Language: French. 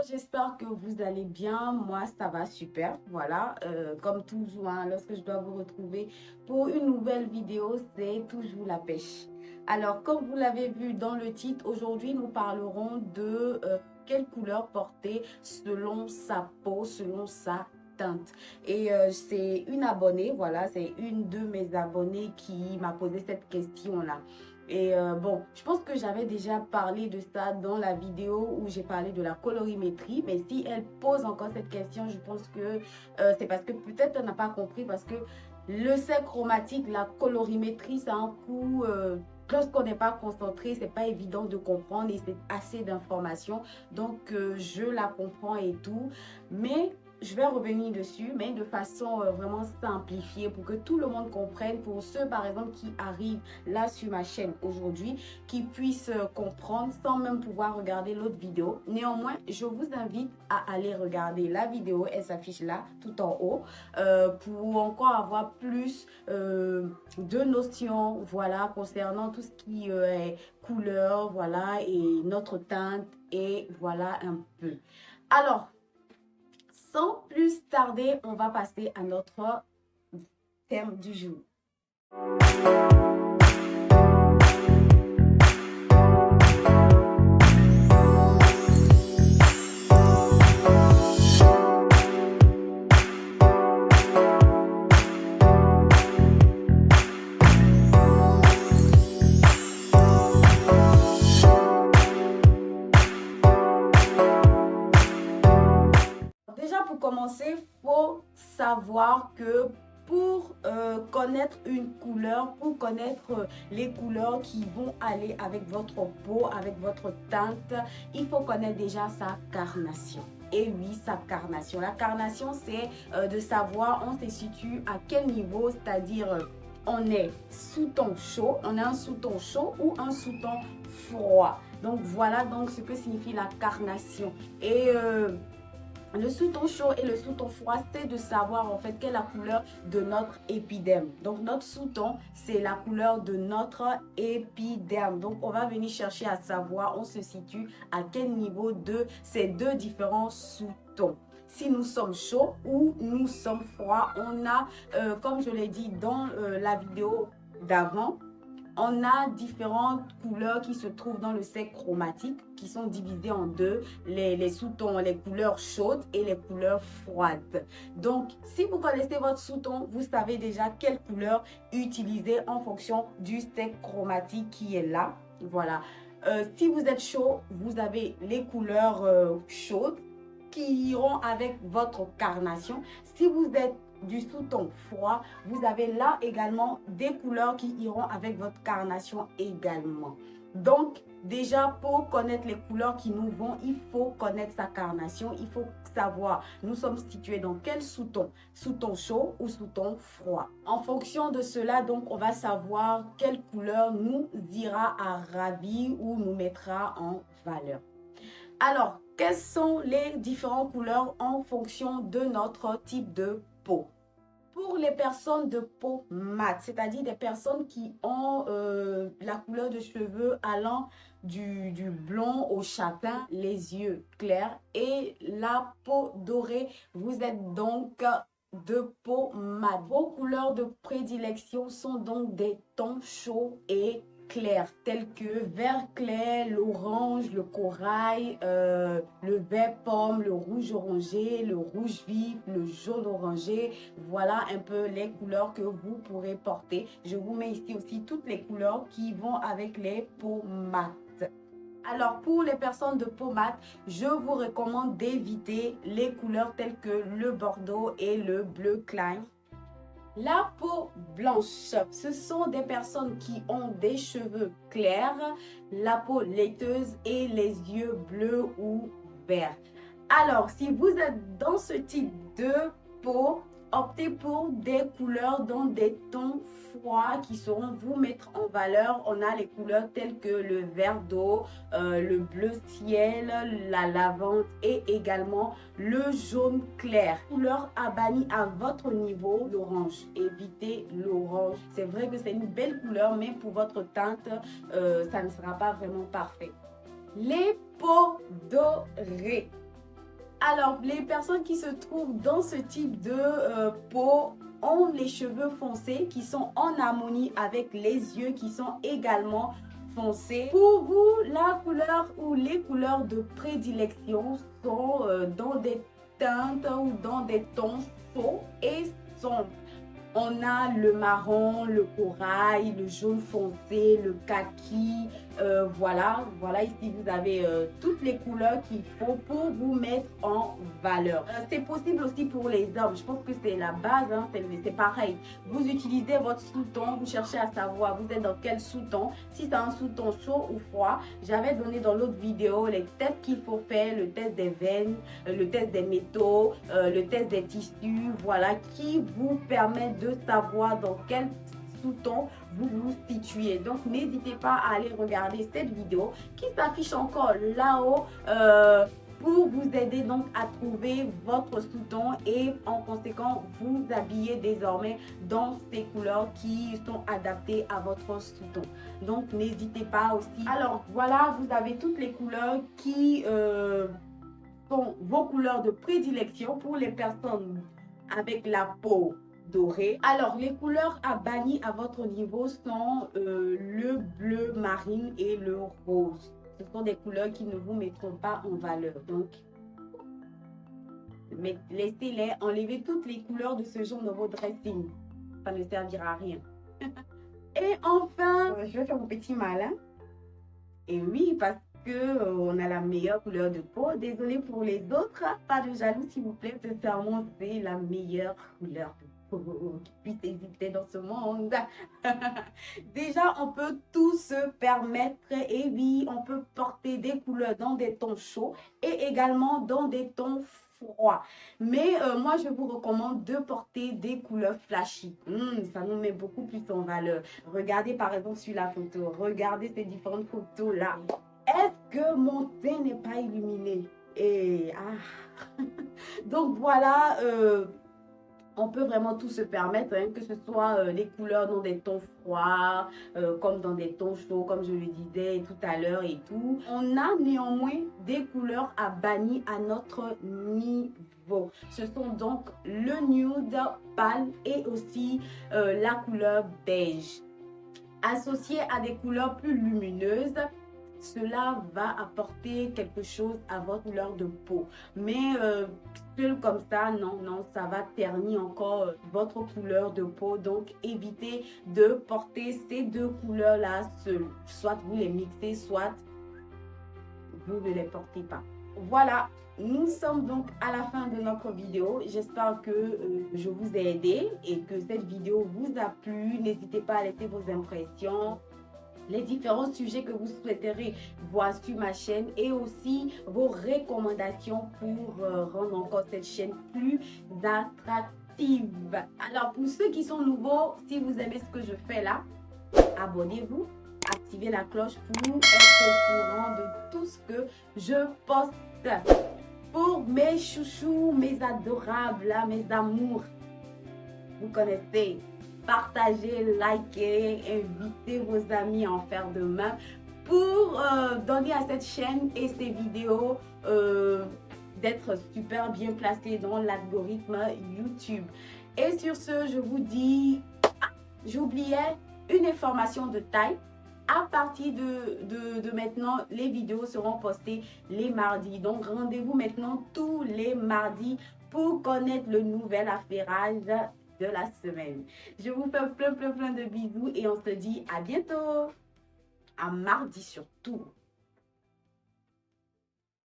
J'espère que vous allez bien. Moi, ça va super. Voilà, comme toujours, hein, lorsque je dois vous retrouver pour une nouvelle vidéo, c'est toujours la pêche. Alors, comme vous l'avez vu dans le titre, aujourd'hui, nous parlerons de quelle couleur porter selon sa peau, selon sa teinte. Et c'est une abonnée, voilà, c'est une de mes abonnées qui m'a posé cette question-là. Et bon, je pense que j'avais déjà parlé de ça dans la vidéo où j'ai parlé de la colorimétrie. Mais si elle pose encore cette question, je pense que c'est parce que peut-être elle n'a pas compris. Parce que le sec chromatique, la colorimétrie, c'est un coup... lorsqu'on n'est pas concentré, c'est pas évident de comprendre et c'est assez d'informations. Donc, je la comprends et tout. Mais je vais revenir dessus, mais de façon vraiment simplifiée pour que tout le monde comprenne. Pour ceux, par exemple, qui arrivent là sur ma chaîne aujourd'hui, qui puissent comprendre sans même pouvoir regarder l'autre vidéo. Néanmoins, je vous invite à aller regarder la vidéo. Elle s'affiche là, tout en haut, pour encore avoir plus de notions, voilà, concernant tout ce qui est couleur, voilà, et notre teinte, et voilà un peu. Alors, sans plus tarder, on va passer à notre thème du jour. Déjà, pour commencer, il faut savoir que pour connaître une couleur, pour connaître les couleurs qui vont aller avec votre peau, avec votre teinte, il faut connaître déjà sa carnation. Et oui, sa carnation. La carnation, c'est de savoir on se situe à quel niveau, c'est-à-dire on est sous ton chaud, on a un sous-ton chaud ou un sous-ton froid. Donc voilà donc ce que signifie la carnation. Et le sous-ton chaud et le sous-ton froid, c'est de savoir en fait quelle est la couleur de notre épiderme. Donc notre sous-ton, c'est la couleur de notre épiderme. Donc on va venir chercher à savoir, on se situe à quel niveau de ces deux différents sous-tons. Si nous sommes chauds ou nous sommes froids, on a, comme je l'ai dit dans la vidéo d'avant, on a différentes couleurs qui se trouvent dans le sec chromatique, qui sont divisées en deux, les sous-tons, les couleurs chaudes et les couleurs froides. Donc, si vous connaissez votre sous-ton, vous savez déjà quelle couleur utiliser en fonction du sec chromatique qui est là. Voilà. Si vous êtes chaud, vous avez les couleurs chaudes qui iront avec votre carnation. Si vous êtes du sous-ton froid, vous avez là également des couleurs qui iront avec votre carnation également. Donc, déjà, pour connaître les couleurs qui nous vont, il faut connaître sa carnation. Il faut savoir, nous sommes situés dans quel sous-ton? Sous-ton chaud ou sous-ton froid? En fonction de cela, donc, on va savoir quelle couleur nous ira à ravir ou nous mettra en valeur. Alors, quelles sont les différentes couleurs en fonction de notre type de peau? Pour les personnes de peau mate, c'est-à-dire des personnes qui ont la couleur de cheveux allant du blond au châtain, les yeux clairs et la peau dorée, vous êtes donc de peau mate. Vos couleurs de prédilection sont donc des tons chauds et clairs tels que vert clair, l'orange, le corail, le vert pomme, le rouge orangé, le rouge vif, le jaune orangé. Voilà un peu les couleurs que vous pourrez porter. Je vous mets ici aussi toutes les couleurs qui vont avec les peaux mates. Alors, pour les personnes de peau mate, je vous recommande d'éviter les couleurs telles que le bordeaux et le bleu Klein. La peau blanche, ce sont des personnes qui ont des cheveux clairs, la peau laiteuse et les yeux bleus ou verts. Alors, si vous êtes dans ce type de peau, optez pour des couleurs dans des tons froids qui sauront vous mettre en valeur. On a les couleurs telles que le vert d'eau, le bleu ciel, la lavande et également le jaune clair. Couleur à bannir à votre niveau, l'orange. Évitez l'orange. C'est vrai que c'est une belle couleur, mais pour votre teinte, ça ne sera pas vraiment parfait. Les peaux dorées. Alors, les personnes qui se trouvent dans ce type de peau ont les cheveux foncés qui sont en harmonie avec les yeux qui sont également foncés. Pour vous, la couleur ou les couleurs de prédilection sont dans des teintes ou dans des tons chauds et sombres. On a le marron, le corail, le jaune foncé, le kaki. Voilà ici vous avez toutes les couleurs qu'il faut pour vous mettre en valeur. C'est possible aussi pour les hommes. Je pense que c'est la base, hein, c'est pareil. Vous utilisez votre sous-ton, vous cherchez à savoir vous êtes dans quel sous-ton. Si c'est un sous-ton chaud ou froid, j'avais donné dans l'autre vidéo les tests qu'il faut faire, le test des veines, le test des métaux, le test des tissus, voilà, qui vous permettent de savoir dans quel sous-ton vous vous situez. Donc n'hésitez pas à aller regarder cette vidéo qui s'affiche encore là-haut pour vous aider donc à trouver votre sous-ton et en conséquent vous habiller désormais dans ces couleurs qui sont adaptées à votre sous-ton. Donc n'hésitez pas aussi. Alors voilà, vous avez toutes les couleurs qui sont vos couleurs de prédilection pour les personnes avec la peau dorée. Alors, les couleurs à bannir à votre niveau sont le bleu marine et le rose. Ce sont des couleurs qui ne vous mettront pas en valeur. Donc, laissez-les, enlevez toutes les couleurs de ce genre de vos dressings. Ça ne servira à rien. Et enfin, je vais faire mon petit malin. Et oui, parce que on a la meilleure couleur de peau. Désolée pour les autres, pas de jaloux s'il vous plaît. Sincèrement, c'est la meilleure couleur de peau qui puisse exister dans ce monde. Déjà, on peut tout se permettre. Et oui, on peut porter des couleurs dans des tons chauds et également dans des tons froids. Mais moi, je vous recommande de porter des couleurs flashy. Ça nous met beaucoup plus en valeur. Regardez par exemple sur la photo. Regardez ces différentes photos là. Est-ce que mon teint n'est pas illuminé? Et donc voilà, on peut vraiment tout se permettre, hein, que ce soit les couleurs dans des tons froids, comme dans des tons chauds, comme je le disais tout à l'heure et tout. On a néanmoins des couleurs à bannir à notre niveau. Ce sont donc le nude pâle et aussi la couleur beige. Associé à des couleurs plus lumineuses, cela va apporter quelque chose à votre couleur de peau. Mais seul comme ça, non, ça va ternir encore votre couleur de peau. Donc, évitez de porter ces deux couleurs-là seules. Soit vous les mixez, soit vous ne les portez pas. Voilà, nous sommes donc à la fin de notre vidéo. J'espère que je vous ai aidé et que cette vidéo vous a plu. N'hésitez pas à laisser vos impressions, les différents sujets que vous souhaiterez voir sur ma chaîne et aussi vos recommandations pour rendre encore cette chaîne plus attractive. Alors pour ceux qui sont nouveaux, si vous aimez ce que je fais là, abonnez-vous, activez la cloche pour être au courant de tout ce que je poste. Pour mes chouchous, mes adorables, mes amours, vous connaissez. Partagez, likez, invitez vos amis à en faire de même pour donner à cette chaîne et ces vidéos d'être super bien placées dans l'algorithme YouTube. Et sur ce, je vous dis, j'oubliais une information de taille. À partir de maintenant, les vidéos seront postées les mardis. Donc, rendez-vous maintenant tous les mardis pour connaître le nouvel affairage de la semaine. Je vous fais plein de bisous et on se dit à bientôt. À mardi surtout.